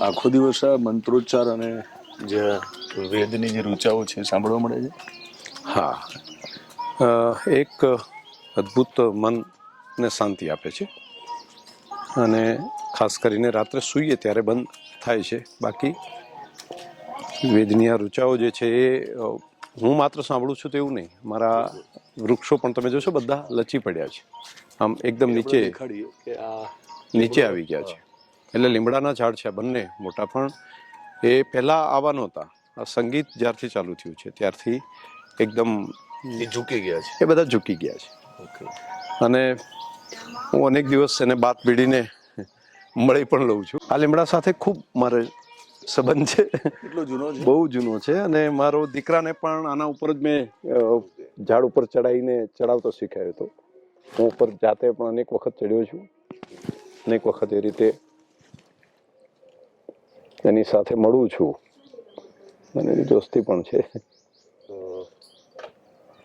આખો દિવસ આ મંત્રોચ્ચાર અને જે વેદની જે રૂચાઓ છે સાંભળવા મળે છે. હા, એક અદ્ભુત મનને શાંતિ આપે છે અને ખાસ કરીને રાત્રે સૂઈએ ત્યારે બંધ થાય છે. બાકી વેદની આ રૂચાઓ જે છે એ હું માત્ર સાંભળું છું તેવું નહીં, મારા વૃક્ષો પણ તમે જોશો બધા લચી પડ્યા છે, આમ એકદમ નીચે આવી ગયા છે. એટલે લીમડાના ઝાડ છે આ બંને મોટા, પણ એ પહેલાં આવા નહોતા. આ સંગીત જ્યારથી ચાલુ થયું છે ત્યારથી એકદમ ઝૂકી ગયા છે, એ બધા ઝૂકી ગયા છે. અને હું અનેક દિવસ એને બાત ભીડીને મળી પણ લઉં છું. આ લીમડા સાથે ખૂબ મારે સંબંધ છે, એટલો જૂનો છે, બહુ જૂનો છે. અને મારો દીકરાને પણ આના ઉપર જ મેં ઝાડ ઉપર ચડાવતો શીખાયો હતો. હું ઉપર જાતે પણ અનેક વખત ચડ્યો છું, અનેક વખત એ રીતે એની સાથે મળું છું અને એની દોસ્તી પણ છે.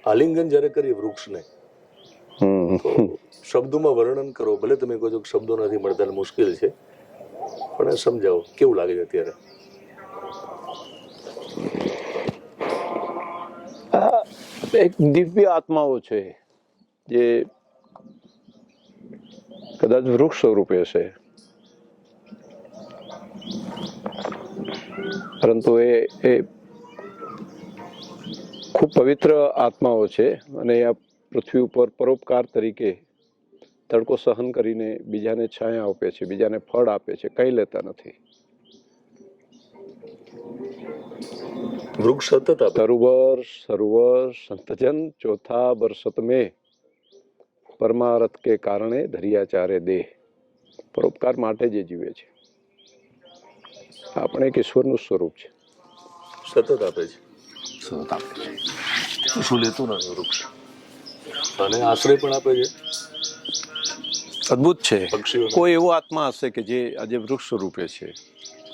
આલિંગન જ્યારે કરીએ વૃક્ષને, શબ્દોમાં વર્ણન કરો, ભલે તમે કહો છો કે શબ્દો નથી મળતા એટલે મુશ્કેલ છે, પણ સમજાવો કેવું લાગે છે અત્યારે? એક દિવ્ય આત્માઓ છે જે કદાચ વૃક્ષ સ્વરૂપે છે, પરંતુ એ ખૂબ પવિત્ર આત્માઓ છે. અને આ પૃથ્વી ઉપર પરોપકાર તરીકે તડકો સહન કરીને બીજાને છાયા આપે છે, બીજાને ફળ આપે છે, કંઈ લેતા નથી. વૃક્ષ સતત તરુવર સરોવર સંતજન ચોથા બરસત મેં પરમારથ કે કારણે ધરિયા ચારે દેહ. પરોપકાર માટે જે જીવે છે આપણે એક ઈશ્વરનું સ્વરૂપ છે. સતત આપે છે, સતત આપે છે, શું લેતું નથી વૃક્ષ, અને આશ્રય પણ આપે છે. અદ્ભુત છે. પક્ષીઓ કોઈ એવો આત્મા હશે કે જે આજે વૃક્ષ સ્વરૂપે છે?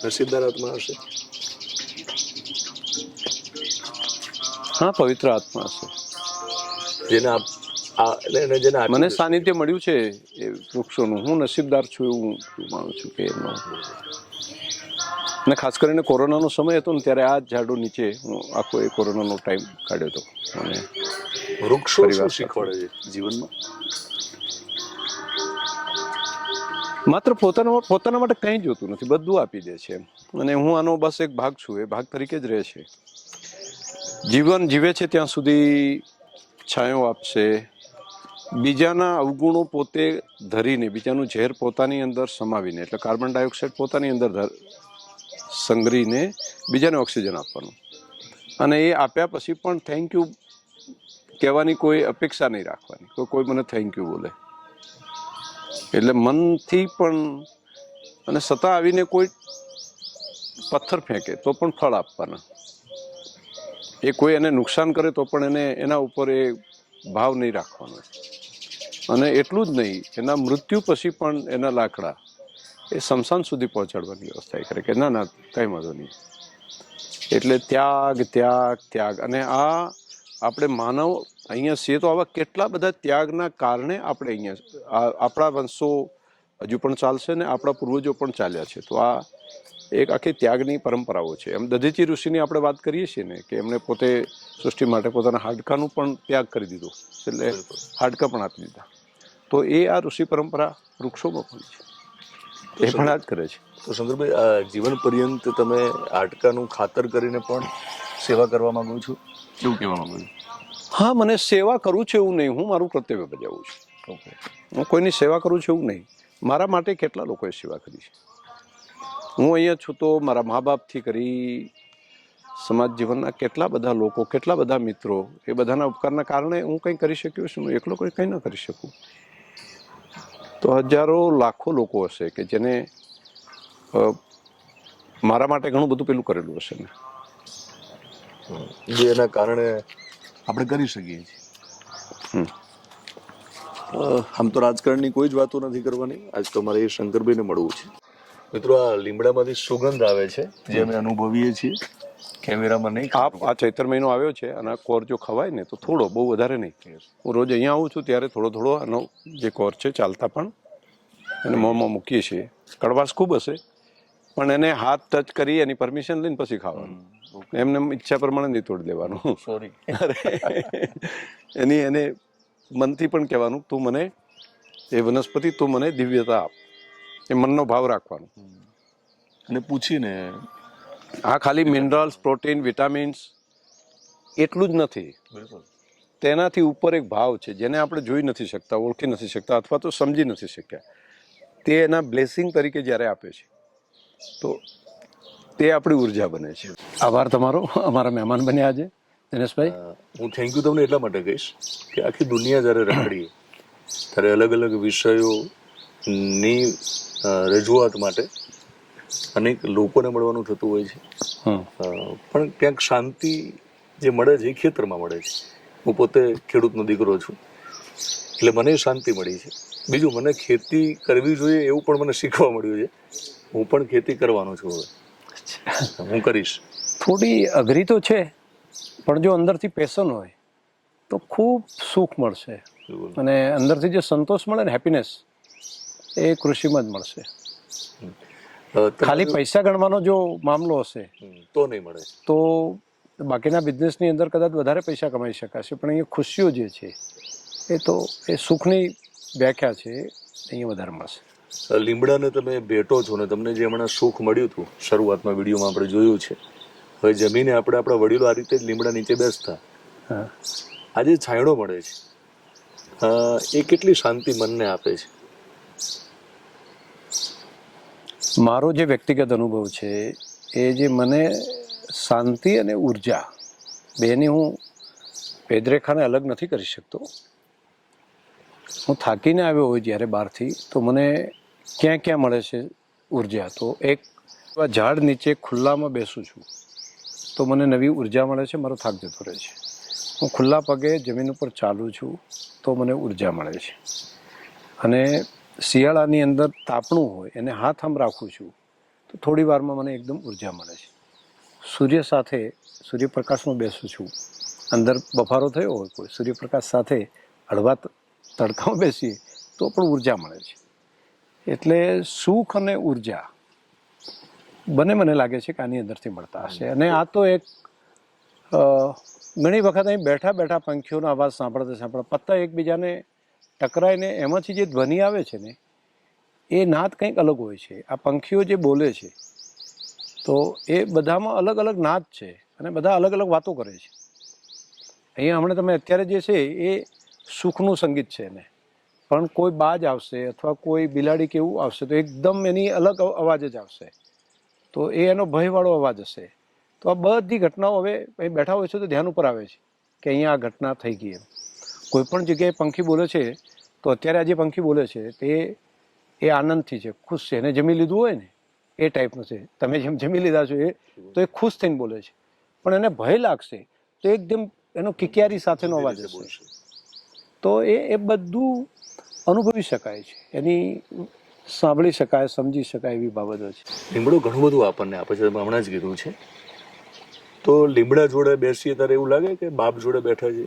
નસીબદાર આત્મા હશે. હા, પવિત્ર આત્મા હશે જેને મને સાનિધ્ય મળ્યું છે એ વૃક્ષોનું. હું નસીબદાર છું એવું માનું છું કે એમનો. અને ખાસ કરીને કોરોનાનો સમય હતો ને ત્યારે આ ઝાડો નીચે હું આખો એ કોરોનાનો ટાઈમ કાઢ્યો હતો. અને વૃક્ષો શું શીખવાડે છે જીવનમાં? માત્ર પોતાના માટે કંઈ જોતું નથી, બધું આપી દે છે. અને હું આનો બસ એક ભાગ છું, એ ભાગ તરીકે જ રહે છે. જીવન જીવે છે ત્યાં સુધી છાંયો આપશે, બીજાના અવગુણો પોતે ધરીને, બીજાનું ઝેર પોતાની અંદર સમાવીને, એટલે કાર્બન ડાયોક્સાઇડ પોતાની અંદર સંગ્રહીને બીજાને ઓક્સિજન આપવાનું. અને એ આપ્યા પછી પણ થેન્ક યુ કહેવાની કોઈ અપેક્ષા નહીં રાખવાની. કોઈ મને થેન્ક યુ બોલે એટલે મનથી પણ. અને સતા આવીને કોઈ પથ્થર ફેંકે તો પણ ફળ આપવાના. એ કોઈ એને નુકસાન કરે તો પણ એના ઉપર એ ભાવ નહીં રાખવાનો. અને એટલું જ નહીં, એના મૃત્યુ પછી પણ એના લાકડા એ સ્મશાન સુધી પહોંચાડવાની વ્યવસ્થા કરે કે ના કંઈ વાંધો નહીં. એટલે ત્યાગ ત્યાગ ત્યાગ. અને આ આપણે માનવ અહીંયા છીએ તો આવા કેટલા બધા ત્યાગના કારણે આપણે અહીંયા આપણા વંશો હજુ પણ ચાલશે ને આપણા પૂર્વજો પણ ચાલ્યા છે. તો આ એક આખી ત્યાગની પરંપરાઓ છે. એમ દધીચી ઋષિની આપણે વાત કરીએ છીએ ને કે એમણે પોતે સૃષ્ટિ માટે પોતાના હાડકાનું પણ ત્યાગ કરી દીધો, એટલે હાડકા પણ આપી દીધા. તો એ આ ઋષિ પરંપરા વૃક્ષોમાં પણ છે, એ પણ આ જ કરે છે. તો શંકરભાઈ, આ જીવન પર્યંત તમે હાડકાનું ખાતર કરીને પણ સેવા કરવા માંગુ છો, કેવું કહેવા માંગુ છો? હા, મને સેવા કરું છું એવું નહીં, હું મારું કર્તવ્ય બજાવું છું. હું કોઈની સેવા કરું છું એવું નહીં. મારા માટે કેટલા લોકોએ સેવા કરી છે. હું અહીંયા છું તો મારા મા બાપથી કરી, સમાજ જીવનના કેટલા બધા લોકો, કેટલા બધા મિત્રો, એ બધાના ઉપકારના કારણે હું કંઈ કરી શક્યો છું. એકલો કોઈ કંઈ ન કરી શકું તો હજારો લાખો લોકો હશે કે જેને મારા માટે ઘણું બધું પેલું કરેલું હશે ને, જે એના કારણે આપણે કરી શકીએ છીએ. આમ તો રાજકારણની કોઈ જ વાતો નથી કરવાની, આજ તો મારે એ શંકરભાઈને મળવું છે. મિત્રો, આ લીમડામાંથી સુગંધ આવે છે જે અમે અનુભવીએ છીએ, કેમેરામાં નહીં. આ ચૈત્ર મહિનો આવ્યો છે અને કોર જો ખવાય ને તો થોડો, બહુ વધારે નહીં. હું રોજ અહીંયા આવું છું ત્યારે થોડો આનો જે કોર છે ચાલતા પણ એને મોંમાં મૂકીએ છીએ. કડવાશ ખૂબ હશે પણ એને હાથ ટચ કરી એની પરમિશન લઈને પછી ખાવાનું, એમને ઈચ્છા પ્રમાણે નહીં તોડી દેવાનું. સોરી. એને મનથી પણ કહેવાનું તું મને એ વનસ્પતિ તું મને દિવ્યતા આપ, એ મનનો ભાવ રાખવાનો. અને પૂછીને આ ખાલી મિનરલ્સ, પ્રોટીન, વિટામિન્સ એટલું જ નથી, બિલકુલ તેનાથી ઉપર એક ભાવ છે જેને આપણે જોઈ નથી શકતા, ઓળખી નથી શકતા અથવા તો સમજી નથી શક્યા. તે એના બ્લેસિંગ તરીકે જ્યારે આપે છે તો તે આપણી ઉર્જા બને છે. આભાર તમારો અમારા મહેમાન બન્યા આજે દિનેશભાઈ. હું થેન્ક યુ તમને એટલા માટે કહીશ કે આખી દુનિયા જ્યારે રખડીએ ત્યારે અલગ અલગ વિષયોની રજૂઆત માટે અનેક લોકોને મળવાનું થતું હોય છે, પણ ક્યાંક શાંતિ જે મળે છે એ ખેતરમાં મળે છે. હું પોતે ખેડૂતનો દીકરો છું એટલે મને શાંતિ મળી છે. બીજું મને ખેતી કરવી જોઈએ એવું પણ મને શીખવા મળ્યું છે. હું પણ ખેતી કરવાનો છું, હવે હું કરીશ. થોડી અઘરી તો છે પણ જો અંદરથી પેશન હોય તો ખૂબ સુખ મળશે અને અંદરથી જે સંતોષ મળે ને હેપીનેસ એ કૃષિમાં જ મળશે. ખાલી પૈસા ગણવાનો જો મામલો હશે તો નહીં મળે, તો બાકીના બિઝનેસની અંદર કદાચ વધારે પૈસા કમાઈ શકાશે, પણ અહીંયા ખુશીઓ જે છે એ તો એ સુખની વ્યાખ્યા છે, અહીંયા વધારે મળશે. લીમડાને તમે ભેટો છો ને તમને જે હમણાં સુખ મળ્યું હતું શરૂઆતમાં વિડીયોમાં આપણે જોયું છે, હવે જમીને આપણા વડીલો આ રીતે જ લીમડા નીચે બેસતા, આજે છાંયડો મળે છે, એ કેટલી શાંતિ મનને આપે છે. મારો જે વ્યક્તિગત અનુભવ છે એ જે મને શાંતિ અને ઉર્જા બેની હું ભેદરેખાને અલગ નથી કરી શકતો. હું થાકીને આવ્યો હોય જ્યારે બહારથી તો મને ક્યાં ક્યાં મળે છે ઉર્જા, તો એક ઝાડ નીચે ખુલ્લામાં બેસું છું તો મને નવી ઉર્જા મળે છે, મારો થાક જતો રહે છે. હું ખુલ્લા પગે જમીન ઉપર ચાલું છું તો મને ઉર્જા મળે છે. અને શિયાળાની અંદર તાપણું હોય એને હાથ આમ રાખું છું તો થોડી વારમાં મને એકદમ ઉર્જા મળે છે. સૂર્ય સાથે સૂર્યપ્રકાશમાં બેસું છું, અંદર બફારો થયો હોય કોઈ, સૂર્યપ્રકાશ સાથે હળવા તડકામાં બેસીએ તો પણ ઉર્જા મળે છે. એટલે સુખ અને ઉર્જા બંને મને લાગે છે કે આની અંદરથી મળતા હશે. અને આ તો એક ઘણી વખત અહીં બેઠા બેઠા પંખીઓનો અવાજ સાંભળતા પત્તા એકબીજાને ટકરાઈને એમાંથી જે ધ્વનિ આવે છે ને એ નાદ કંઈક અલગ હોય છે. આ પંખીઓ જે બોલે છે તો એ બધામાં અલગ અલગ નાદ છે અને બધા અલગ અલગ વાતો કરે છે. અહીંયા હમણાં તમે અત્યારે જે છે એ સુખનું સંગીત છે એને, પણ કોઈ બાજ આવશે અથવા કોઈ બિલાડી કે એવું આવશે તો એકદમ એની અલગ અવાજ જ આવશે, તો એ એનો ભયવાળો અવાજ હશે. તો આ બધી ઘટનાઓ હવે અહીં બેઠા હોય છે તો ધ્યાન ઉપર આવે છે કે અહીંયા આ ઘટના થઈ ગઈ એમ. કોઈ પણ જગ્યાએ પંખી બોલે છે તો અત્યારે આ જે પંખી બોલે છે તે એ આનંદથી છે, ખુશ છે, એને જમી લીધું હોય ને એ ટાઈપનું છે. તમે જેમ જમી લીધા છો એ તો એ ખુશ થઈને બોલે છે, પણ એને ભય લાગશે તો એકદમ એનો કિકિયારી સાથેનો અવાજ હશે. તો એ બધું અનુભવી શકાય છે, એની સાંભળી શકાય, સમજી શકાય એવી બાબતો છે. લીમડો ઘણું બધું આપણને આપે છે, હમણાં જ કીધું છે. તો લીમડા જોડે બેસીએ ત્યારે એવું લાગે કે બાપ જોડે બેઠા છે,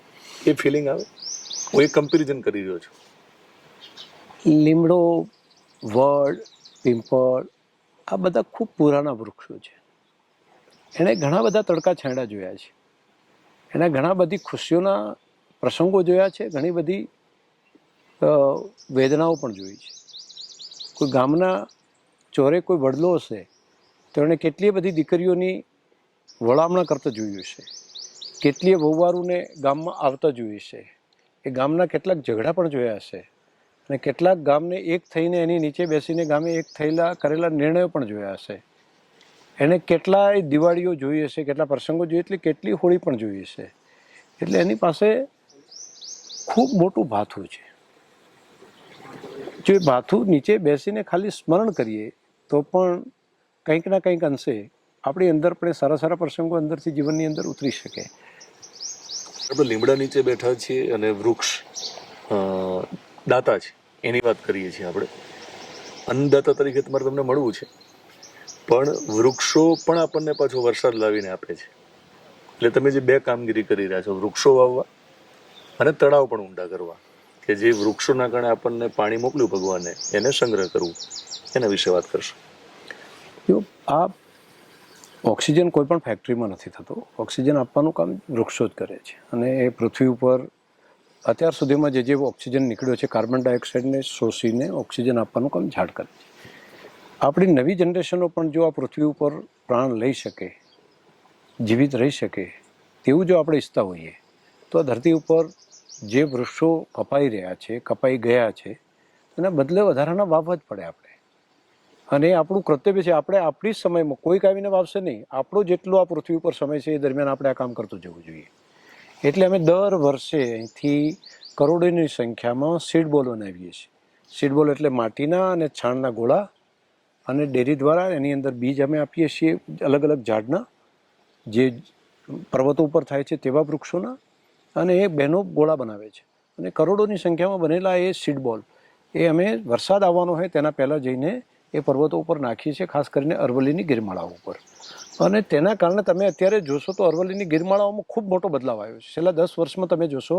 એ ફિલિંગ આવે? હું એક કમ્પેરિઝન કરી રહ્યો છું. લીમડો, વડ, પીંપળ આ બધા ખૂબ પુરાણા વૃક્ષો છે. એણે ઘણા બધા તડકા છાંયડા જોયા છે, એણે ઘણા બધી ખુશીઓના પ્રસંગો જોયા છે, ઘણી બધી વેદનાઓ પણ જોઈ છે. કોઈ ગામના ચોરે કોઈ વડલો હશે તો એણે કેટલીય બધી દીકરીઓની વળામણા કરતા જોયું છે, કેટલીય વહુવારુને ગામમાં આવતા જોયું છે, એ ગામના કેટલાક ઝઘડા પણ જોયા હશે અને કેટલાક ગામને એક થઈને એની નીચે બેસીને ગામે એક થયેલા કરેલા નિર્ણયો પણ જોયા હશે. એણે કેટલાય દિવાળીઓ જોઈ હશે, કેટલા પ્રસંગો જોઈએ, એટલે કેટલી હોળી પણ જોઈ હશે. એટલે એની પાસે ખૂબ મોટું ભાથું છે. જો એ ભાથું નીચે બેસીને ખાલી સ્મરણ કરીએ તો પણ કંઈક ના કંઈક અંશે આપણી અંદર પણ સારા સારા પ્રસંગો અંદરથી જીવનની અંદર ઉતરી શકે. આપણે લીમડા નીચે બેઠા છીએ અને વૃક્ષ દાતા છે એની વાત કરીએ છીએ. આપણે અન્નદાતા તરીકે તમારે તમને મળવું છે, પણ વૃક્ષો પણ આપણને પાછો વરસાદ લાવીને આપે છે. એટલે તમે જે બે કામગીરી કરી રહ્યા છો, વૃક્ષો વાવવા અને તળાવ પણ ઊંડા કરવા, કે જે વૃક્ષોના કારણે આપણને પાણી મોકલ્યું ભગવાને એને સંગ્રહ કરવું, એના વિશે વાત કરશો. જો આ ઓક્સિજન કોઈ પણ ફેક્ટરીમાં નથી થતો. ઓક્સિજન આપવાનું કામ વૃક્ષો જ કરે છે. અને એ પૃથ્વી ઉપર અત્યાર સુધીમાં જે ઓક્સિજન નીકળ્યો છે, કાર્બન ડાયોક્સાઇડને શોષીને ઓક્સિજન આપવાનું કામ ઝાડ કરે છે. આપણી નવી જનરેશનો પણ જો આ પૃથ્વી ઉપર પ્રાણ લઈ શકે, જીવિત રહી શકે તેવું જો આપણે ઈચ્છતા હોઈએ તો આ ધરતી ઉપર જે વૃક્ષો કપાઈ રહ્યા છે, કપાઈ ગયા છે, એના બદલે વધારાના વાવવા જ પડે આપણે. અને એ આપણું કર્તવ્ય છે. આપણે આપણી સમયમાં કોઈક આવીને વાવશે નહીં, આપણો જેટલો આ પૃથ્વી ઉપર સમય છે એ દરમિયાન આપણે આ કામ કરતું જવું જોઈએ. એટલે અમે દર વર્ષે અહીંથી કરોડોની સંખ્યામાં સીડ બોલ બનાવીએ છીએ. સીડ બોલ એટલે માટીના અને છાણના ગોળા, અને ડેરી દ્વારા એની અંદર બીજ અમે આપીએ છીએ અલગ અલગ ઝાડના, જે પર્વતો ઉપર થાય છે તેવા વૃક્ષોના, અને એ બહેનો ગોળા બનાવે છે. અને કરોડોની સંખ્યામાં બનેલા એ સીડ બોલ એ અમે વરસાદ આવવાનો હોય તેના પહેલાં જઈને એ પર્વતો ઉપર નાખીએ છીએ, ખાસ કરીને અરવલ્લીની ગિરમાળાઓ ઉપર. અને તેના કારણે તમે અત્યારે જોશો તો અરવલ્લીની ગિરમાળાઓમાં ખૂબ મોટો બદલાવ આવ્યો છે. છેલ્લા 10 વર્ષમાં તમે જોશો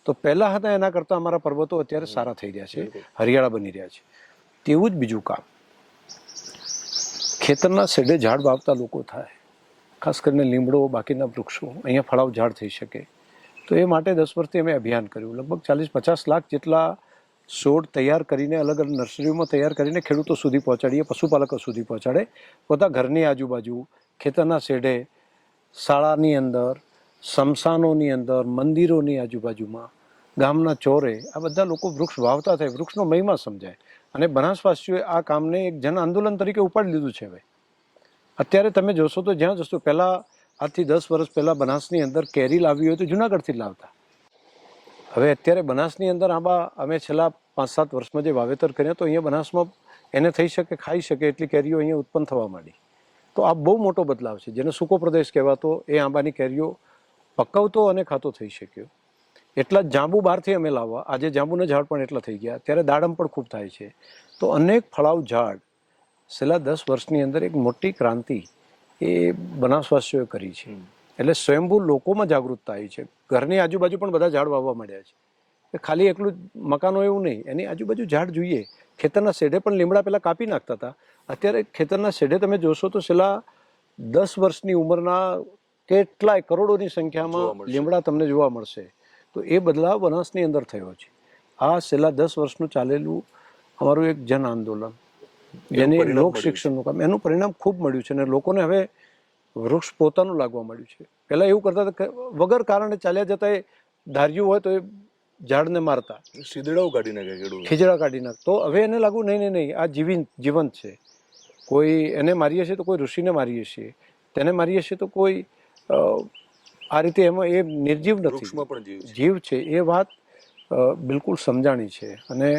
તો પહેલાં હતા એના કરતાં અમારા પર્વતો અત્યારે સારા થઈ રહ્યા છે, હરિયાળા બની રહ્યા છે. તેવું જ બીજું કામ ખેતરના શેડે ઝાડ વાવતા લોકો થાય, ખાસ કરીને લીમડો, બાકીના વૃક્ષો, અહીંયા ફળાવ ઝાડ થઈ શકે. તો એ માટે 10 વર્ષથી અમે અભિયાન કર્યું. લગભગ 40-50 લાખ જેટલા છોડ તૈયાર કરીને અલગ અલગ નર્સરીઓમાં તૈયાર કરીને ખેડૂતો સુધી પહોંચાડીએ, પશુપાલકો સુધી પહોંચાડે. પોતા ઘરની આજુબાજુ, ખેતરના શેડે, શાળાની અંદર, સ્મશાનોની અંદર, મંદિરોની આજુબાજુમાં, ગામના ચોરે આ બધા લોકો વૃક્ષ વાવતા થાય, વૃક્ષનો મહિમા સમજાય. અને બનાસવાસીઓએ આ કામને એક જન આંદોલન તરીકે ઉપાડી લીધું છે. હવે અત્યારે તમે જોશો તો જ્યાં જશો, પહેલાં આજથી 10 વર્ષ પહેલાં બનાસની અંદર કેરી લાવવી હોય તો જુનાગઢથી જ લાવતા. હવે અત્યારે બનાસની અંદર આંબા અમે છેલ્લા 5-7 વર્ષમાં જે વાવેતર કર્યા તો અહીંયા બનાસમાં એને થઈ શકે, ખાઈ શકે એટલી કેરીઓ અહીંયા ઉત્પન્ન થવા માંડી. તો આ બહુ મોટો બદલાવ છે. જેને સૂકો પ્રદેશ કહેવાતો એ આંબાની કેરીઓ પકવતો અને ખાતો થઈ શક્યો. એટલા જ જાંબુ બહારથી અમે લાવવા, આજે જાંબુના ઝાડ પણ એટલા થઈ ગયા. ત્યારે દાડમ પણ ખૂબ થાય છે. તો અનેક ફળાવ ઝાડ છેલ્લા 10 વર્ષની અંદર એક મોટી ક્રાંતિ એ બનાસવાસીઓએ કરી છે. એટલે સ્વયંભૂ લોકોમાં જાગૃતતા આવી છે. ઘરની આજુબાજુ પણ બધા ઝાડ વાવવા માંડ્યા છે. એ ખાલી એકલું મકાનો એવું નહીં, એની આજુબાજુ ઝાડ જોઈએ. ખેતરના શેડે પણ લીમડા પહેલાં કાપી નાખતા હતા. અત્યારે ખેતરના શેડે તમે જોશો તો છેલ્લા 10 વર્ષની ઉંમરના કેટલાય કરોડોની સંખ્યામાં લીમડા તમને જોવા મળશે. તો એ બદલાવ બનાસની અંદર થયો છે. આ છેલ્લા 10 વર્ષનું ચાલેલું અમારું એક જન આંદોલન, જેને લોક શિક્ષણનું કામ, એનું પરિણામ ખૂબ મળ્યું છે. અને લોકોને હવે વૃક્ષ પોતાનું લાગવા મળ્યું છે. પહેલાં એવું કરતા હતા, વગર કારણે ચાલ્યા જતા, એ ધાર્યું હોય તો એ ઝાડને મારતા, શીદડાઓ કાઢી નાખે ખેડૂત, ખીજડા કાઢી નાખ. તો હવે એને લાગુ નહીં, આ જીવંત છે. કોઈ એને મારીએ છીએ તો કોઈ ઋષિને મારીએ છીએ, તેને મારીએ છીએ તો કોઈ આ રીતે એમાં એ નિર્જીવ નથી, જીવ છે. એ વાત બિલકુલ સમજાણી છે. અને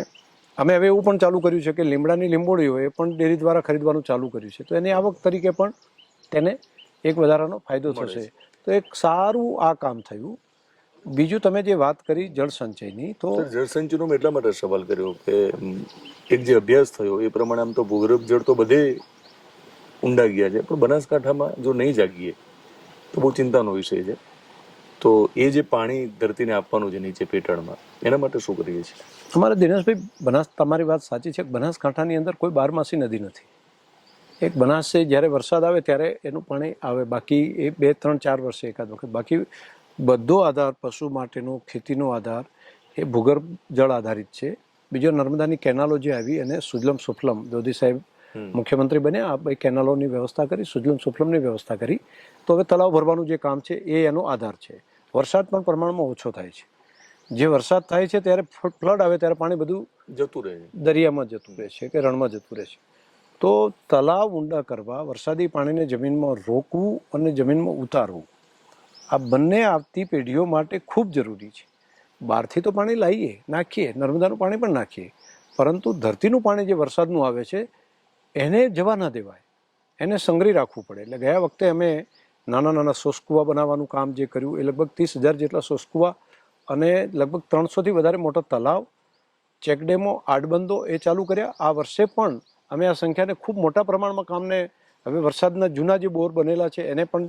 અમે હવે એવું પણ ચાલુ કર્યું છે કે લીમડાની લીંબોળી હોય એ પણ ડેરી દ્વારા ખરીદવાનું ચાલુ કર્યું છે. તો એની આવક તરીકે પણ તેને એક વધારાનો ફાયદો થશે. તો એક સારું આ કામ થયું. બીજું તમે જે વાત કરી જળસંચયની, તો જળસંચયનો મેં એટલા માટે સવાલ કર્યો કે એક જે અભ્યાસ થયો એ પ્રમાણે આમ તો ભૂગર્ભ જળ તો બધે ઊંડા ગયા છે, પણ બનાસકાંઠામાં જો નહીં જાગીએ તો બહુ ચિંતાનો વિષય છે. તો એ જે પાણી ધરતીને આપવાનું છે નીચે પેટાળમાં, એના માટે શું કરીએ છીએ? અમારે દિનેશભાઈ, તમારી વાત સાચી છે. બનાસકાંઠાની અંદર કોઈ બારમાસી નદી નથી. એક બનાસ છે, જ્યારે વરસાદ આવે ત્યારે એનું પાણી આવે, બાકી એ 2-3-4 વર્ષે એકાદ વખત. બાકી બધો આધાર પશુ માટેનો, ખેતીનો આધાર એ ભૂગર્ભ જળ આધારિત છે. બીજો નર્મદાની કેનાલો જે આવી અને સુજલમ સુફલમ, મોદી સાહેબ મુખ્યમંત્રી બન્યા, આ કેનાલોની વ્યવસ્થા કરી, સુજલમ સુફલમની વ્યવસ્થા કરી. તો હવે તળાવ ભરવાનું જે કામ છે એ એનો આધાર છે. વરસાદ પણ પ્રમાણમાં ઓછો થાય છે. જે વરસાદ થાય છે ત્યારે ફ્લડ આવે ત્યારે પાણી બધું જતું રહે, દરિયામાં જતું રહે છે કે રણમાં જતું રહે છે. તો તળાવ ઊંડા કરવા, વરસાદી પાણીને જમીનમાં રોકવું અને જમીનમાં ઉતારવું, આ બંને આવતી પેઢીઓ માટે ખૂબ જરૂરી છે. બહારથી તો પાણી લાવીએ, નાખીએ, નર્મદાનું પાણી પણ નાખીએ, પરંતુ ધરતીનું પાણી જે વરસાદનું આવે છે એને જવા ના દેવાય, એને સંગ્રહી રાખવું પડે. એટલે ગયા વખતે અમે નાના સોસકુવા બનાવવાનું કામ જે કર્યું એ લગભગ 30,000 જેટલા સોસકુવા અને લગભગ 300થી વધારે મોટા તલાવ, ચેકડેમો, આડબંધો એ ચાલુ કર્યા. આ વર્ષે પણ અમે આ સંખ્યાને ખૂબ મોટા પ્રમાણમાં કામને, હવે વરસાદના જૂના જે બોર બનેલા છે એને પણ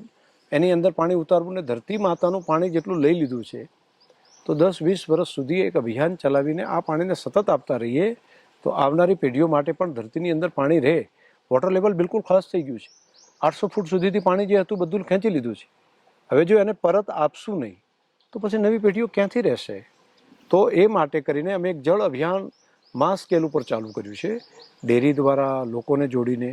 એની અંદર પાણી ઉતારવું ને ધરતી માતાનું પાણી જેટલું લઈ લીધું છે. તો 10-20 વર્ષ સુધી એક અભિયાન ચલાવીને આ પાણીને સતત આપતા રહીએ તો આવનારી પેઢીઓ માટે પણ ધરતીની અંદર પાણી રહે. વોટર લેવલ બિલકુલ ખાસ થઈ ગયું છે. 800 ફૂટ સુધીથી પાણી જે હતું બધું ખેંચી લીધું છે. હવે જો એને પરત આપશું નહીં તો પછી નવી પેઢીઓ ક્યાંથી રહેશે? તો એ માટે કરીને અમે એક જળ અભિયાન માસ સ્કેલ ઉપર ચાલુ કર્યું છે, ડેરી દ્વારા લોકોને જોડીને.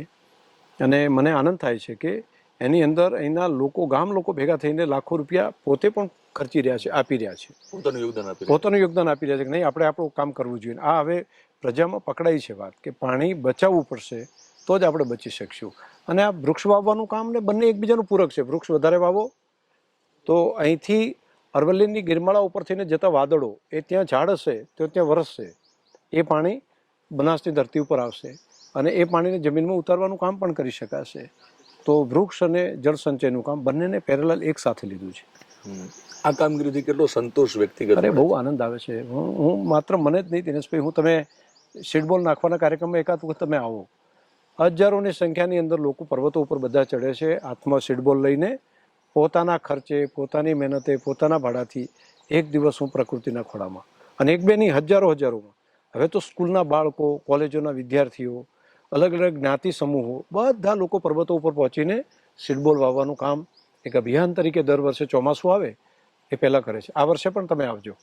અને મને આનંદ થાય છે કે એની અંદર અહીંના લોકો, ગામ લોકો ભેગા થઈને લાખો રૂપિયા પોતે પણ ખર્ચી રહ્યા છે, આપી રહ્યા છે, પોતાનું યોગદાન આપી પોતાનું યોગદાન આપી રહ્યા છે કે નહીં આપણે આપણું કામ કરવું જોઈએ. આ હવે પ્રજામાં પકડાઈ છે વાત કે પાણી બચાવવું પડશે તો જ આપણે બચી શકશું. અને આ વૃક્ષ વાવવાનું કામ ને બંને એકબીજાનું પૂરક છે. વૃક્ષ વધારે વાવો તો અહીંથી અરવલ્લીની ગિરમાળા ઉપર થઈને જતા વાદળો એ ત્યાં ઝાડ હશે તો ત્યાં વરસશે, એ પાણી બનાસની ધરતી ઉપર આવશે અને એ પાણીને જમીનમાં ઉતારવાનું કામ પણ કરી શકાશે. તો વૃક્ષ અને જળ સંચયનું કામ બંનેને પેરેલલ એક સાથે લીધું છે. આ કામગીરીથી કેટલો સંતોષ વ્યક્તિગત અરે બહુ આનંદ આવે છે. હું માત્ર મને જ નહીં દિનેશભાઈ, હું તમે સીડબોલ નાખવાના કાર્યક્રમમાં એકાદ વખત તમે આવો, હજારોની સંખ્યાની અંદર લોકો પર્વતો ઉપર બધા ચડે છે હાથમાં સીડબોલ લઈને, પોતાના ખર્ચે, પોતાની મહેનતે, પોતાના ભાડાથી એક દિવસ હું પ્રકૃતિના ખોળામાં, અને એક બે નહીં હજારોમાં. હવે તો સ્કૂલના બાળકો, કોલેજોના વિદ્યાર્થીઓ, અલગ અલગ જ્ઞાતિ સમૂહો, બધા લોકો પર્વતો ઉપર પહોંચીને સીડબોલ વાવવાનું કામ એક અભિયાન તરીકે દર વર્ષે ચોમાસું આવે એ પહેલાં કરે છે. આ વર્ષે પણ તમે આવજો,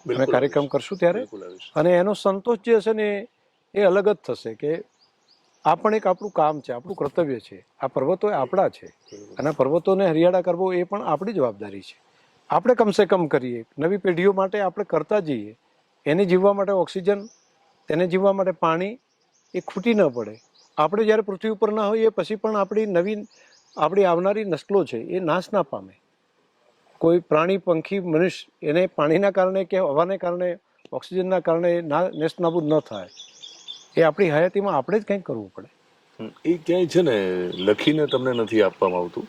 અમે કાર્યક્રમ કરશું ત્યારે. અને એનો સંતોષ જે હશે ને એ અલગ જ થશે કે આ પણ એક આપણું કામ છે, આપણું કર્તવ્ય છે. આ પર્વતો એ આપણા છે અને પર્વતોને હરિયાળા કરવો એ પણ આપણી જવાબદારી છે. આપણે કમસે કમ કરીએ, નવી પેઢીઓ માટે આપણે કરતા જઈએ. એને જીવવા માટે ઓક્સિજન, તેને જીવવા માટે પાણી એ ખૂટી ન પડે. આપણે જ્યારે પૃથ્વી ઉપર ના હોઈએ પછી પણ આપણી આવનારી નસલો છે એ નાશ ના પામે. કોઈ પ્રાણી, પંખી, મનુષ્ય એને પાણીના કારણે કે હવાને કારણે, ઓક્સિજનના કારણે નેસ્ત નાબૂદ ન થાય. એ આપણી હયાતીમાં આપણે જ કંઈક કરવું પડે. એ ક્યાંય છે ને લખીને તમને નથી આપવામાં આવતું,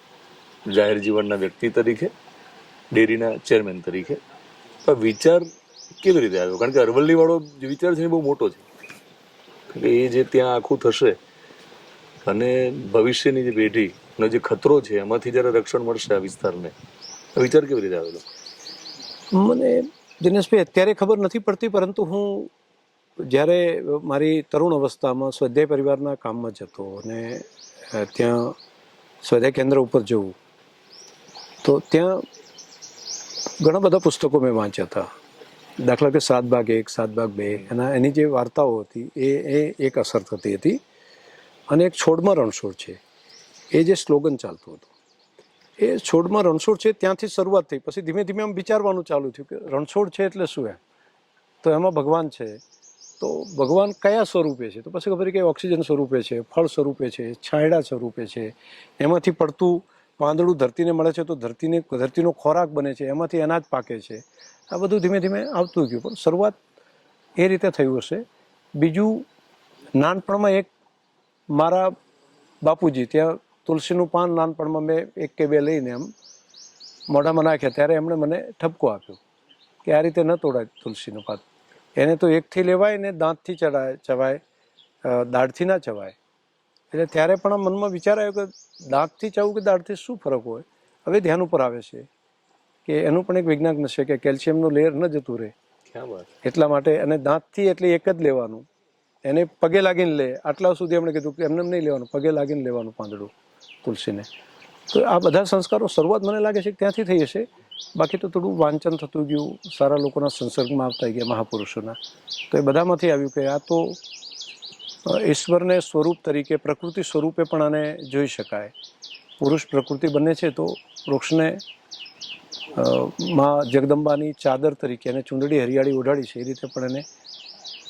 જાહેર જીવનના વ્યક્તિ તરીકે, ડેરીના ચેરમેન તરીકે. પણ વિચાર કેવી રીતે આવ્યો? કારણ કે અરવલ્લી વાળો જે વિચાર છે એ બહુ મોટો છે કે એ જે ત્યાં આખું થશે અને ભવિષ્યની જે પેઢીનો જે ખતરો છે એમાંથી જ્યારે રક્ષણ મળશે આ વિસ્તારને, આ વિચાર કેવી રીતે આવેલો? મને દિનેશભાઈ અત્યારે ખબર નથી પડતી, પરંતુ હું જ્યારે મારી તરુણ અવસ્થામાં સ્વાધ્યાય પરિવારના કામમાં જતો અને ત્યાં સ્વાધ્યાય કેન્દ્ર ઉપર જવું તો ત્યાં ઘણા બધા પુસ્તકો મેં વાંચ્યા હતા. દાખલા કે 7/1, 7/2 એની જે વાર્તાઓ હતી એ એક અસર થતી હતી. અને એક છોડમાં રણછોડ છે એ જે સ્લોગન ચાલતું હતું, એ છોડમાં રણછોડ છે ત્યાંથી શરૂઆત થઈ. પછી ધીમે ધીમે આમ વિચારવાનું ચાલુ થયું કે રણછોડ છે એટલે શું એમ, તો એમાં ભગવાન છે, તો ભગવાન કયા સ્વરૂપે છે? તો પછી ખબર કે ઓક્સિજન સ્વરૂપે છે, ફળ સ્વરૂપે છે, છાંયડા સ્વરૂપે છે, એમાંથી પડતું પાંદડું ધરતીને મળે છે તો ધરતીનો ખોરાક બને છે, એમાંથી અનાજ પાકે છે. આ બધું ધીમે ધીમે આવતું ગયું, પણ શરૂઆત એ રીતે થયું હશે. બીજું, નાનપણમાં એક મારા બાપુજી ત્યાં તુલસીનું પાન નાનપણમાં મેં 1 કે 2 લઈને આમ મોઢામાં નાખ્યા ત્યારે એમણે મને ઠપકો આપ્યો કે આ રીતે ન તોડાય તુલસીનું પાન, એને તો એકથી લેવાય ને દાંતથી ચવાય, દાઢથી ના ચવાય. એટલે ત્યારે પણ મનમાં વિચાર આવ્યો કે દાંતથી ચાવવું કે દાઢથી શું ફરક હોય? હવે ધ્યાન ઉપર આવે છે કે એનું પણ એક વિજ્ઞાન છે કે કેલ્શિયમનું લેયર ન જતું રહે એટલા માટે, અને દાંતથી એટલે એક જ લેવાનું, એને પગે લાગીને લે. આટલા સુધી એમણે કીધું કે એમને નહીં લેવાનું, પગે લાગીને લેવાનું પાંદડું તુલસીને. તો આ બધા સંસ્કારો શરૂઆત મને લાગે છે કે ત્યાંથી થઈ હશે. બાકી તો થોડું વાંચન થતું ગયું, સારા લોકોના સંસર્ગમાં આવતા ગયા, મહાપુરુષોના. તો એ બધામાંથી આવ્યું કે આ તો ઈશ્વરને સ્વરૂપ તરીકે, પ્રકૃતિ સ્વરૂપે પણ આને જોઈ શકાય. પુરુષ પ્રકૃતિ બંને છે તો વૃક્ષને માં જગદંબાની ચાદર તરીકે અને ચૂંદડી હરિયાળી ઓઢાડી છે એ રીતે પણ એને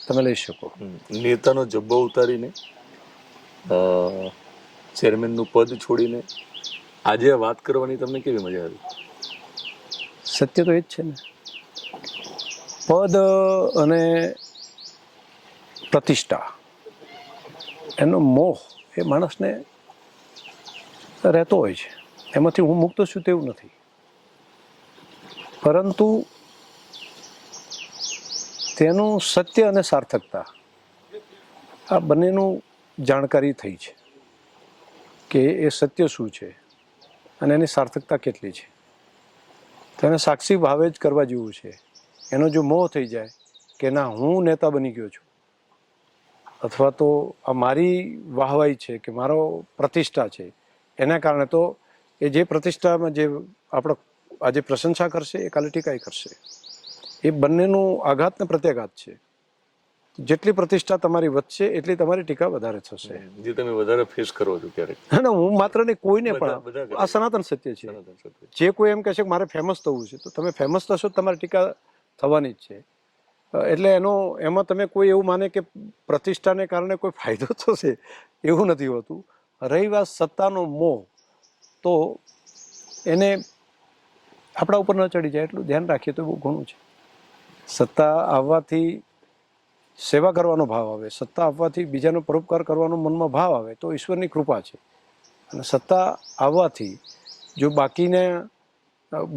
તમે લઈ શકો. નેતાનો જબ્બો ઉતારીને, ચેરમેનનું પદ છોડીને આજે આ વાત કરવાની તમને કેવી મજા આવી? સત્ય તો એ જ છે ને, પદ અને પ્રતિષ્ઠા, એનો મોહ એ માણસને રહેતો હોય છે. એમાંથી હું મુક્ત છું તેવું નથી, પરંતુ તેનું સત્ય અને સાર્થકતા આ બંનેનું જાણકારી થઈ છે કે એ સત્ય શું છે અને એની સાર્થકતા કેટલી છે. તેને સાક્ષી ભાવે જ કરવા જેવું છે. એનો જો મોહ થઈ જાય કે ના હું નેતા બની ગયો છું, અથવા તો આ મારી વાહવાઈ છે કે મારો પ્રતિષ્ઠા છે, એના કારણે તો એ જે પ્રતિષ્ઠામાં જે આપણો આજે પ્રશંસા કરશે એ કાલે ટીકાઈ કરશે. એ બંનેનું આઘાત ને પ્રત્યાઘાત છે. જેટલી પ્રતિષ્ઠા તમારી વધશે એટલી તમારી ટીકા વધારે થશે. જે તમે વધારે ફેસ કરો છો ક્યારેક. ના હું માત્ર ને કોઈને બધા પણ કરે. આ સનાતન સત્ય છે. સનાતન સત્ય. જે કોઈ એમ કહે છે કે મારે ફેમસ થવું છે તો તમે ફેમસ થશો તો તમારી ટીકા થવાની જ છે. એટલે એમાં તમે કોઈ એવું માને કે પ્રતિષ્ઠાને કારણે કોઈ ફાયદો થશે એવું નથી હોતું. રહી વાત સત્તાનો મોહ, તો એને આપણા ઉપર ન ચડી જાય એટલું ધ્યાન રાખીએ તો બહુ ઘણું છે. સત્તા આવવાથી સેવા કરવાનો ભાવ આવે, સત્તા આવવાથી બીજાનો પરોપકાર કરવાનો મનમાં ભાવ આવે તો ઈશ્વરની કૃપા છે. અને સત્તા આવવાથી જો બાકીને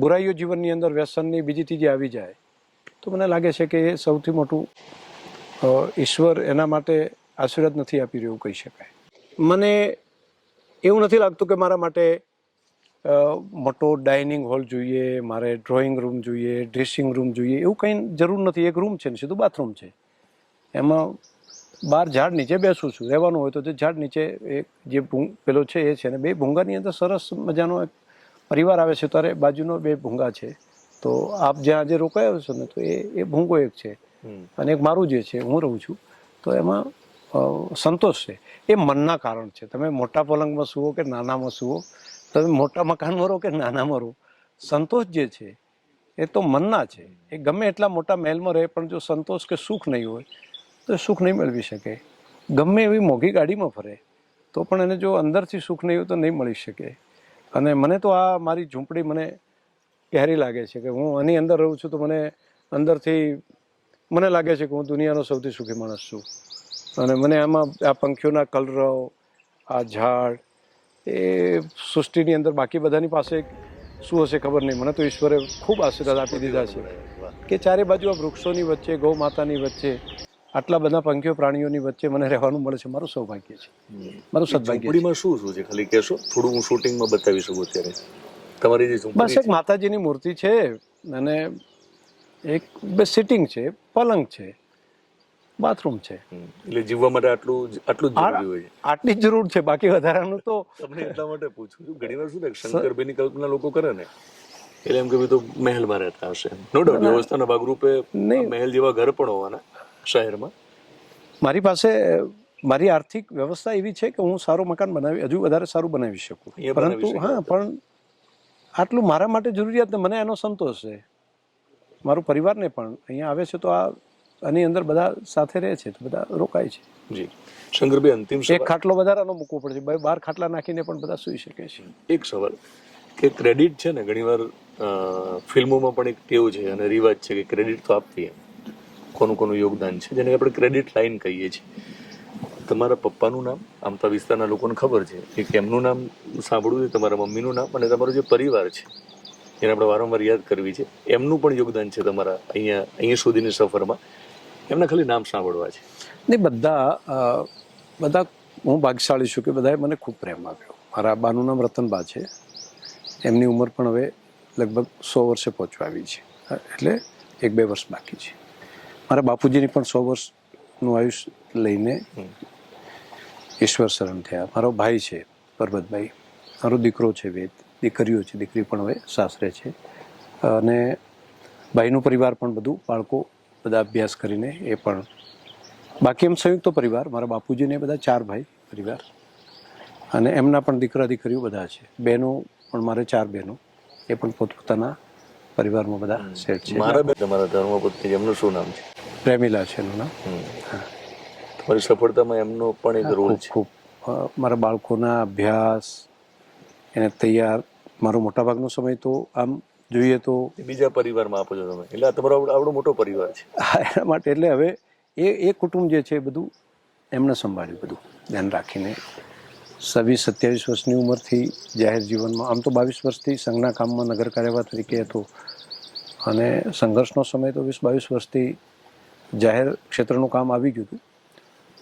બુરાઈઓ જીવનની અંદર વ્યસનની બીજી ત્રીજી આવી જાય તો મને લાગે છે કે એ સૌથી મોટું ઈશ્વર એના માટે આશીર્વાદ નથી આપી રહ્યું કહી શકાય. મને એવું નથી લાગતું કે મારા માટે મોટો ડાઇનિંગ હોલ જોઈએ, મારે ડ્રોઈંગ રૂમ જોઈએ, ડ્રેસિંગ રૂમ જોઈએ, એવું કંઈ જરૂર નથી. એક રૂમ છે ને સીધું બાથરૂમ છે. એમાં બહાર ઝાડ નીચે બેસું છું. રહેવાનું હોય તો તે ઝાડ નીચે એક જે પેલો છે એ છે ને બે ભૂંગાની અંદર સરસ મજાનો એક પરિવાર આવે છે. ત્યારે બાજુનો બે ભૂંગા છે. તો આપ જ્યાં આજે રોકાયો છો ને તો એ ભૂંગો એક છે અને એક મારું જે છે હું રહું છું. તો એમાં સંતોષ છે. એ મનના કારણ છે. તમે મોટા પલંગમાં સુવો કે નાનામાં સુવો, તમે મોટા મકાનમાં રહો કે નાનામાં રહો, સંતોષ જે છે એ તો મનના છે. એ ગમે એટલા મોટા મહેલમાં રહે પણ જો સંતોષ કે સુખ નહીં હોય તો સુખ નહીં મેળવી શકે. ગમે એવી મોંઘી ગાડીમાં ફરે તો પણ એને જો અંદરથી સુખ નહીં હોય તો નહીં મળી શકે. અને મને તો આ મારી ઝૂંપડી મને ગહેરી લાગે છે કે હું આની અંદર રહું છું તો મને અંદરથી મને લાગે છે કે હું દુનિયાનો સૌથી સુખી માણસ છું. અને મને આમાં આ પંખીઓના કલરવ, આ ઝાડ, એ સૃષ્ટિની અંદર બાકી બધાની પાસે શું હશે ખબર નહીં. મને તો ઈશ્વરે ખૂબ આશીર્વાદ આપી દીધા છે કે ચારે બાજુ આ વૃક્ષોની વચ્ચે, ગૌ માતાની વચ્ચે, આટલા બધા પંખીઓ પ્રાણીઓની વચ્ચે મને રહેવાનું મળે છે. મારું સૌભાગ્ય છે, મારું સદભાગ્ય છે. ઝૂંપડીમાં શું શું છે ખાલી કહેશો? થોડું હું શૂટિંગમાં બતાવી શકું ત્યારે. તમારી જે બસ ઝૂંપડી એક માતાજીની મૂર્તિ છે અને એક બે સિટિંગ છે, પલંગ છે, બાથરૂમ છે. એટલે જીવવા માટે આટલું જ જરૂરી હોય છે. આટલી જ જરૂર છે. બાકી વધારાનું તો તમને એટલા માટે પૂછું છું. ઘણીવાર શું થાય શંકરભાઈની કલ્પના લોકો કરે ને એટલે એમ કે ભાઈ તો મહેલમાં રહેતા હશે. નો ડાઉટ વ્યવસ્થાના ભાગરૂપે મહેલ જેવા ઘર પણ હોવાના શહેરમાં. મારી પાસે મારી આર્થિક વ્યવસ્થા એવી છે કે હું સારું મકાન હજુ વધારે સારું બનાવી શકું. પરંતુ હા, પણ આટલું મારા માટે જરૂરિયાત ને મને એનો સંતોષ છે. મારું પરિવારને પણ અહીંયા આવે છે તો આની અંદર બધા સાથે રહે છે તો બધા રોકાય છે. જી શંકરભાઈ, અંતિમ એક ખાટલો વધારાનો મૂકવો પડે છે. 12 ખાટલા નાખીને પણ બધા સૂઈ શકે છે. એક સવાલ કે ક્રેડિટ છે ને ઘણીવાર ફિલ્મોમાં પણ એક ટેવ છે અને રિવાજ છે કે ક્રેડિટ તો આપીએ કોનું યોગદાન છે જેને આપણે ક્રેડિટ લાઈન કહીએ છીએ. તમારા પપ્પાનું નામ આમ તો વિસ્તારના લોકોને ખબર છે, એક એમનું નામ સાંભળવું છે, તમારા મમ્મીનું નામ અને તમારો જે પરિવાર છે એને આપણે વારંવાર યાદ કરવી છે. એમનું પણ યોગદાન છે તમારા અહીંયા સુધીની સફરમાં. એમના ખાલી નામ સાંભળવા છે. નહીં, બધા હું ભાગ્યશાળી છું કે બધાએ મને ખૂબ પ્રેમ આપ્યો. મારા બાનું નામ રતનબા છે. એમની ઉંમર પણ હવે લગભગ 100 વર્ષે પહોંચવા આવી છે. એટલે 1-2 વર્ષ બાકી છે. મારા બાપુજીની પણ 100 વર્ષનું આયુષ્ય લઈને ઈશ્વર શરણ થયા. મારો ભાઈ છે પરબતભાઈ, મારો દીકરો છે વેદ, દીકરીઓ છે, દીકરી પણ હવે સાસરે છે. અને ભાઈનું પરિવાર પણ બધું, બાળકો બધા અભ્યાસ કરીને એ પણ. બાકી એમ સંયુક્ત પરિવાર, મારા બાપુજીને બધા 4 ભાઈ પરિવાર અને એમના પણ દીકરા દીકરીઓ બધા છે. બહેનો પણ મારે 4 બહેનો, એ પણ પોતપોતાના પરિવારમાં બધા સેટ છે. તમારા ધર્મપત્ની એમનું શું નામ છે? પ્રેમિલા છે એનું નામ. તમારી સફળતામાં એમનો પણ એક રોલ છે. ખૂબ મારા બાળકોના અભ્યાસ એને તૈયાર, મારો મોટાભાગનો સમય તો આમ જોઈએ તો બીજા પરિવારમાં આપો છો તમે, એટલે આ તમારો આવડો મોટો પરિવાર છે. એના માટે એટલે હવે એ કુટુંબ જે છે એ બધું એમને સંભાળ્યું, બધું ધ્યાન રાખીને. 27-27 વર્ષની ઉંમરથી જાહેર જીવનમાં, આમ તો 22 વર્ષથી સંઘના કામમાં નગર કાર્યવાહ તરીકે હતો અને સંઘર્ષનો સમય તો 20-22 વર્ષથી જાહેર ક્ષેત્રનું કામ આવી ગયું હતું.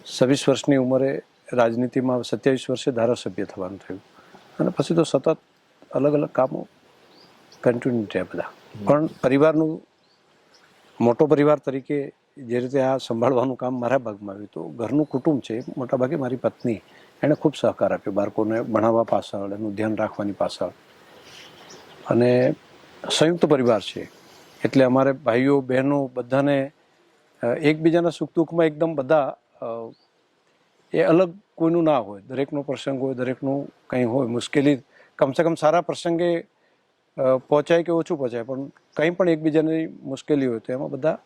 26 વર્ષની ઉંમરે રાજનીતિમાં, 27 વર્ષે ધારાસભ્ય થવાનું થયું અને પછી તો સતત અલગ અલગ કામો કન્ટિન્યુ રહ્યા બધા. પણ પરિવારનું મોટો પરિવાર તરીકે જે રીતે આ સંભાળવાનું કામ મારા ભાગમાં આવ્યું તો ઘરનું કુટુંબ છે મોટાભાગે મારી પત્ની એણે ખૂબ સહકાર આપ્યો બાળકોને ભણાવવા પાછળ એનું ધ્યાન રાખવાની પાછળ. અને સંયુક્ત પરિવાર છે એટલે અમારે ભાઈઓ બહેનો બધાને એકબીજાના સુખ દુઃખમાં એકદમ બધા એ અલગ કોઈનું ના હોય, દરેકનો પ્રસંગ હોય, દરેકનું કંઈ હોય મુશ્કેલી કમસે કમ સારા પ્રસંગે પહોંચાય કે ઓછું પહોંચાય પણ કંઈ પણ એકબીજાની મુશ્કેલી હોય તો એમાં બધા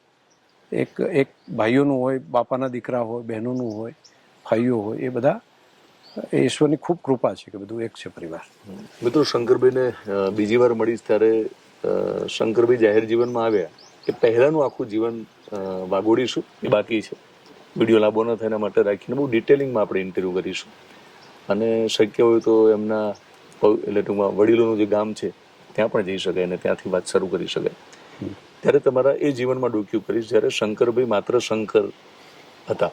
એક ભાઈઓનું હોય, બાપાના દીકરા હોય, બહેનોનું હોય, ભાઈઓ હોય, એ બધા એ ઈશ્વરની ખૂબ કૃપા છે કે બધું એક છે પરિવાર. મિત્રો, શંકરભાઈને બીજી વાર મળીશ ત્યારે શંકરભાઈ જાહેર જીવનમાં આવ્યા કે પહેલાનું આખું જીવન વાગોડીશું એ બાકી છે. વિડીયો લાંબો ન થાય એના માટે રાખીને બહુ ડિટેલિંગમાં આપણે ઇન્ટરવ્યૂ કરીશું અને શક્ય હોય તો એમના એટલે ટૂંકમાં વડીલોનું જે ગામ છે ત્યાં પણ જઈ શકાય અને ત્યાંથી વાત શરૂ કરી શકાય. ત્યારે તમારા એ જીવનમાં ડોક્યુ કરીશ જ્યારે શંકરભાઈ માત્ર શંકર હતા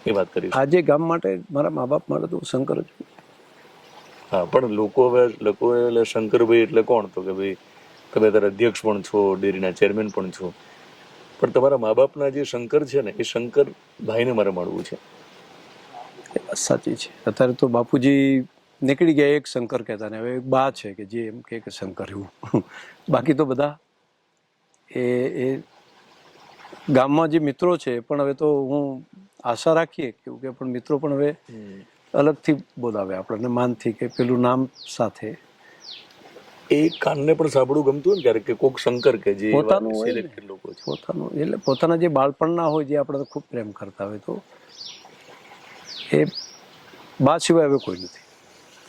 એ વાત કરીશ. આજે ગામ માટે મારા મા બાપ માટે તો શંકર જ. હા, પણ લોકો એટલે શંકરભાઈ એટલે કોણ? તો કે ભાઈ તમે ત્યારે અધ્યક્ષ પણ છો, ડેરીના ચેરમેન પણ છો, પણ તમારા મા બાપના જે શંકર છે ને એ શંકર ભાઈને મારે મળવું છે. એ વાત સાચી છે. અત્યારે તો બાપુજી નીકળી ગયા એક શંકર કહેતા ને હવે એક બા છે કે જે એમ કે શંકર એવું. બાકી તો બધા એ ગામમાં જે મિત્રો છે પણ હવે તો હું આશા રાખીએ કેવું કે પણ મિત્રો પણ હવે અલગથી બોલાવે આપણને માનથી કે પેલું નામ સાથે. એ કાનને પણ સાંભળવું ગમતું હોય ને ક્યારેક કે કોક શંકર કે જે પોતાનું હોય ને, સિલેક્ટેડ લોકો છે. પોતાનું એટલે પોતાના જે બાળપણના હોય જે આપણે ખૂબ પ્રેમ કરતા હોય તો એ બા સિવાય હવે કોઈ નથી.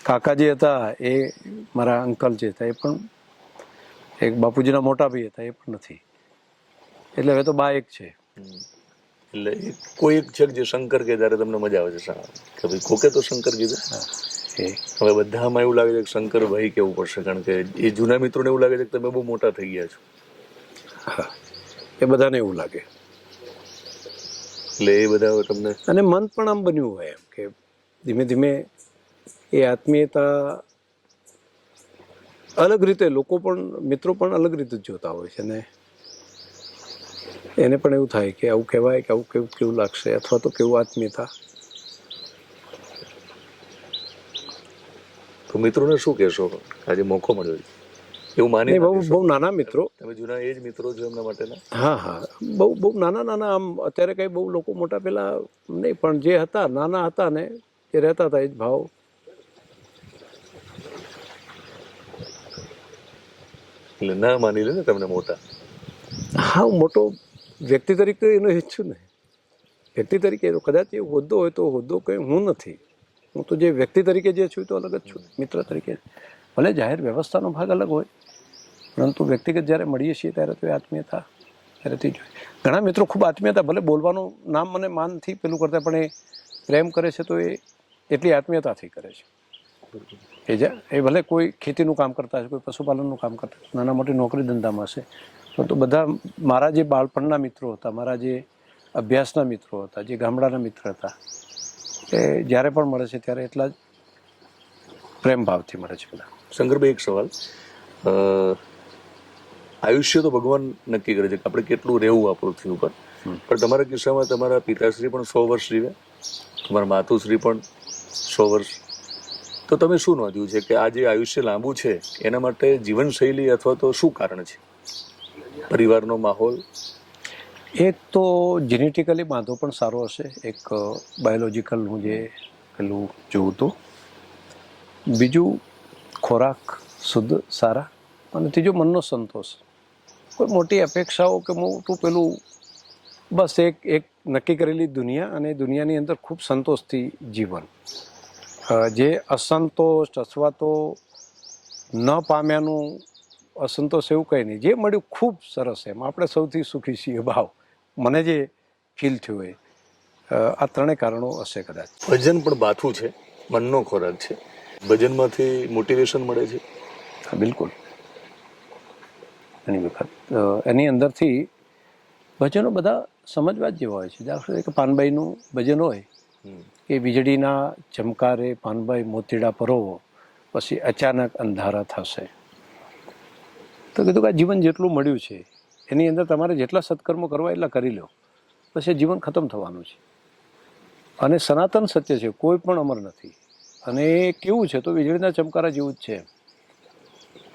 કાકા જે હતા એ મારા અંકલ જે હતા એ પણ એક બાપુજીના મોટા ભાઈ હતા એ પણ નથી. એટલે હવે તો બા એક છે. એટલે કોઈ એક છે જે શંકર કે ત્યારે તમને મજા આવે છે કે ભાઈ કોકે તો શંકર કીધું. હવે બધામાં એવું લાગે છે કે શંકર ભાઈ કેવું પડશે કારણ કે એ જૂના મિત્રોને એવું લાગે છે કે તમે બહુ મોટા થઈ ગયા છો. હા, એ બધાને એવું લાગે. એટલે એ બધા તમને અને મન પણ આમ બન્યું હોય એમ કે ધીમે ધીમે એ આત્મીયતા અલગ રીતે લોકો પણ મિત્રો પણ અલગ રીતે જ જોતા હોય છે ને એને પણ એવું થાય કે આવું કહેવાય કે આવું કેવું લાગશે અથવા તો કેવું આત્મીયતા. તો મિત્રોને શું કહેશો આજે મોકો મળ્યો છે એવું માની બહુ નાના મિત્રો તમે જૂના એ જ મિત્રો છો એમના માટેના? હા, બહુ નાના આમ અત્યારે કઈ બહુ લોકો મોટા પેલા નહીં પણ જે હતા નાના હતા ને એ રહેતા હતા એ જ ભાવ. એટલે ના માની લે ને તમને મોટા. હા, હું મોટો વ્યક્તિ તરીકે એનો ઈચ્છું ને. વ્યક્તિ તરીકે કદાચ એ હોદ્દો હોય તો હોદ્દો કંઈ હું નથી. હું તો જે વ્યક્તિ તરીકે જે છું તો અલગ જ છું. મિત્ર તરીકે ભલે જાહેર વ્યવસ્થાનો ભાગ અલગ હોય પરંતુ વ્યક્તિગત જ્યારે મળીએ છીએ ત્યારે તો એ આત્મીયતા ત્યારેથી જ હોય. ઘણા મિત્રો ખૂબ આત્મીયતા ભલે બોલવાનું નામ મને માનથી પેલું કરતા પણ એ પ્રેમ કરે છે તો એ એટલી આત્મીયતાથી કરે છે. એ ભલે કોઈ ખેતીનું કામ કરતા હશે, કોઈ પશુપાલનનું કામ કરતા હશે, નાના મોટી નોકરી ધંધામાં હશે તો બધા મારા જે બાળપણના મિત્રો હતા, મારા જે અભ્યાસના મિત્રો હતા, જે ગામડાના મિત્ર હતા એ જ્યારે પણ મળે છે ત્યારે એટલા જ પ્રેમ ભાવથી મળે છે બધા. શંકરભાઈ, એક સવાલ. આયુષ્ય તો ભગવાન નક્કી કરે છે કે આપણે કેટલું રહેવું આ પૃથ્વી ઉપર, પણ તમારા કિસ્સામાં તમારા પિતાશ્રી પણ 100 વર્ષ જીવ્યા, તમારા માતુશ્રી પણ 100 વર્ષ. તો તમે શું નોંધ્યું છે કે આ જે આયુષ્ય લાંબુ છે એના માટે જીવનશૈલી અથવા તો શું કારણ છે? પરિવારનો માહોલ? એક તો જેનેટિકલી બાંધો પણ સારો હશે, એક બાયોલોજીકલ હું જે પેલું જોઉં તો. બીજું ખોરાક શુદ્ધ સારા અને ત્રીજો મનનો સંતોષ. કોઈ મોટી અપેક્ષાઓ કે મોટું પેલું બસ એક નક્કી કરેલી દુનિયા અને દુનિયાની અંદર ખૂબ સંતોષથી જીવન. જે અસંતોષ અથવા તો ન પામ્યાનું અસંતોષ એવું કંઈ નહીં. જે મળ્યું ખૂબ સરસ એમ આપણે સૌથી સુખી છીએ ભાવ મને જે ફીલ થયું હોય. આ ત્રણેય કારણો હશે કદાચ. ભજન પણ બાથું છે, મનનો ખોરાક છે. ભજનમાંથી મોટિવેશન મળે છે? હા, બિલકુલ. ઘણી વખત એની અંદરથી ભજનો બધા સમજવા જ જેવા હોય છે. દાખલા કે પાનબાઈનું ભજન હોય કે વીજળીના ચમકારે પાનબાઈ મોતીડા પરોવો પછી અચાનક અંધારા થશે. તો કીધું કે આ જીવન જેટલું મળ્યું છે એની અંદર તમારે જેટલા સત્કર્મો કરવા એટલા કરી લો. પછી એ જીવન ખતમ થવાનું છે. અને સનાતન સત્ય છે, કોઈ પણ અમર નથી. અને એ કેવું છે તો વીજળીના ચમકારા જેવું જ છે.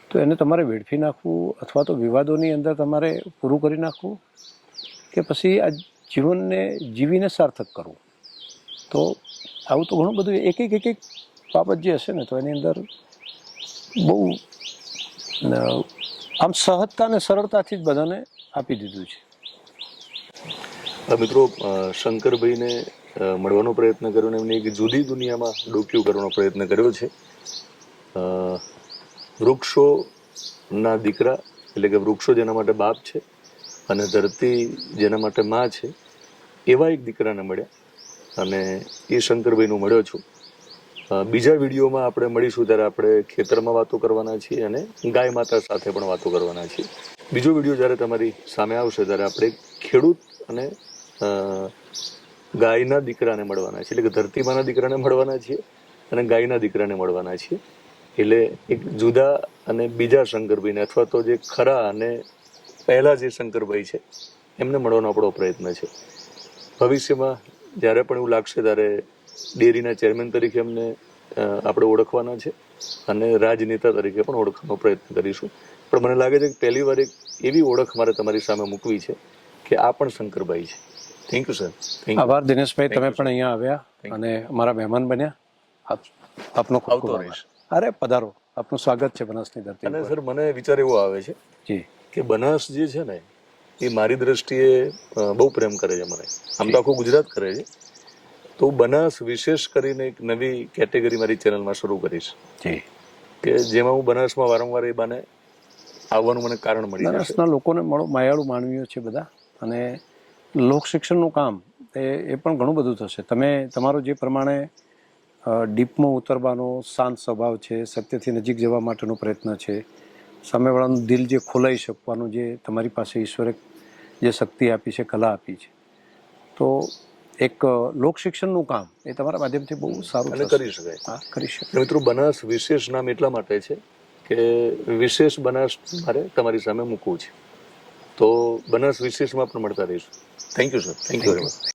તો એને તમારે વેડફી નાખવું અથવા તો વિવાદોની અંદર તમારે પૂરું કરી નાખવું, કે પછી આ જીવનને જીવીને સાર્થક કરવું. તો આવું તો ઘણું બધું એક એક બાબત જે હશે ને તો એની અંદર બહુ આમ સહજતા અને સરળતાથી જ બધાને આપી દીધું છે. મિત્રો, શંકરભાઈને મળવાનો પ્રયત્ન કર્યો ને એમને એક જુદી દુનિયામાં ડોક્યુ કરવાનો પ્રયત્ન કર્યો છે. વૃક્ષોના દીકરા એટલે કે વૃક્ષો જેના માટે બાપ છે અને ધરતી જેના માટે માં છે, એવા એક દીકરાને મળ્યા અને એ શંકરભાઈનું મળ્યો છું. બીજા વિડીયોમાં આપણે મળીશું ત્યારે આપણે ખેતરમાં વાતો કરવાના છીએ અને ગાય માતા સાથે પણ વાતો કરવાના છીએ. બીજો વિડીયો જ્યારે તમારી સામે આવશે ત્યારે આપણે ખેડૂત અને ગાયના દીકરાને મળવાના છીએ, એટલે કે ધરતીમાના દીકરાને મળવાના છીએ અને ગાયના દીકરાને મળવાના છીએ. એટલે એક જુદા અને બીજા શંકરભાઈને અથવા તો જે ખરા અને પહેલા જે શંકરભાઈ છે એમને મળવાનો આપણો પ્રયત્ન છે. ભવિષ્યમાં જ્યારે પણ એવું લાગશે ત્યારે ડેરીના ચેરમેન તરીકે એમને આપણે ઓળખવાના છે અને રાજનેતા તરીકે પણ ઓળખવાનો પ્રયત્ન કરીશું. પણ મને લાગે છે કે પહેલી વાર એક એવી ઓળખ મારે તમારી સામે મૂકવી છે કે આ પણ શંકરભાઈ છે. Thank you sir. આભાર દિનેશભાઈ, તમે પણ અહીંયા આવ્યા અને અમારા મહેમાન બન્યા. આપનો ખૂબ ખૂબ આભાર. અરે પધારો, આપનું સ્વાગત છે બનાસની ધરતી. અને સર મને વિચાર એવો આવે છે જી કે બનાસ જે છે ને એ મારી દ્રષ્ટિએ બહુ પ્રેમ કરે છે મને. આમ તો આખું ગુજરાત કરે છે. તો બનાસ વિશેષ કરીને એક નવી કેટેગરી મારી ચેનલમાં શરૂ કરીશ જી, કે જેમાં હું બનાસમાં વારંવાર એ બાને આવવાનું મને કારણ મળી જશે. બનાસના લોકોને મળો, માયાળુ માનવીઓ છે બધા. અને લોક શિક્ષણનું કામ એ પણ ઘણું બધું થશે. તમે તમારો જે પ્રમાણે ડીપમાં ઉતરવાનો શાંત સ્વભાવ છે, સત્યથી નજીક જવા માટેનો પ્રયત્ન છે, સામેવાળાનું દિલ જે ખોલાઈ શકવાનું જે તમારી પાસે ઈશ્વરે જે શક્તિ આપી છે, કલા આપી છે, તો એક લોક શિક્ષણનું કામ એ તમારા માધ્યમથી બહુ સારું અને કરી શકાય. હા, કરી શકાય. મિત્રો, બનાસ વિશેષ નામ એટલા માટે છે કે વિશેષ બનાસ મારે તમારી સામે મૂકવું છે. તો બનાસ વિશેષમાં પણ મળતા રહીશું. Thank you sir. Thank you very much.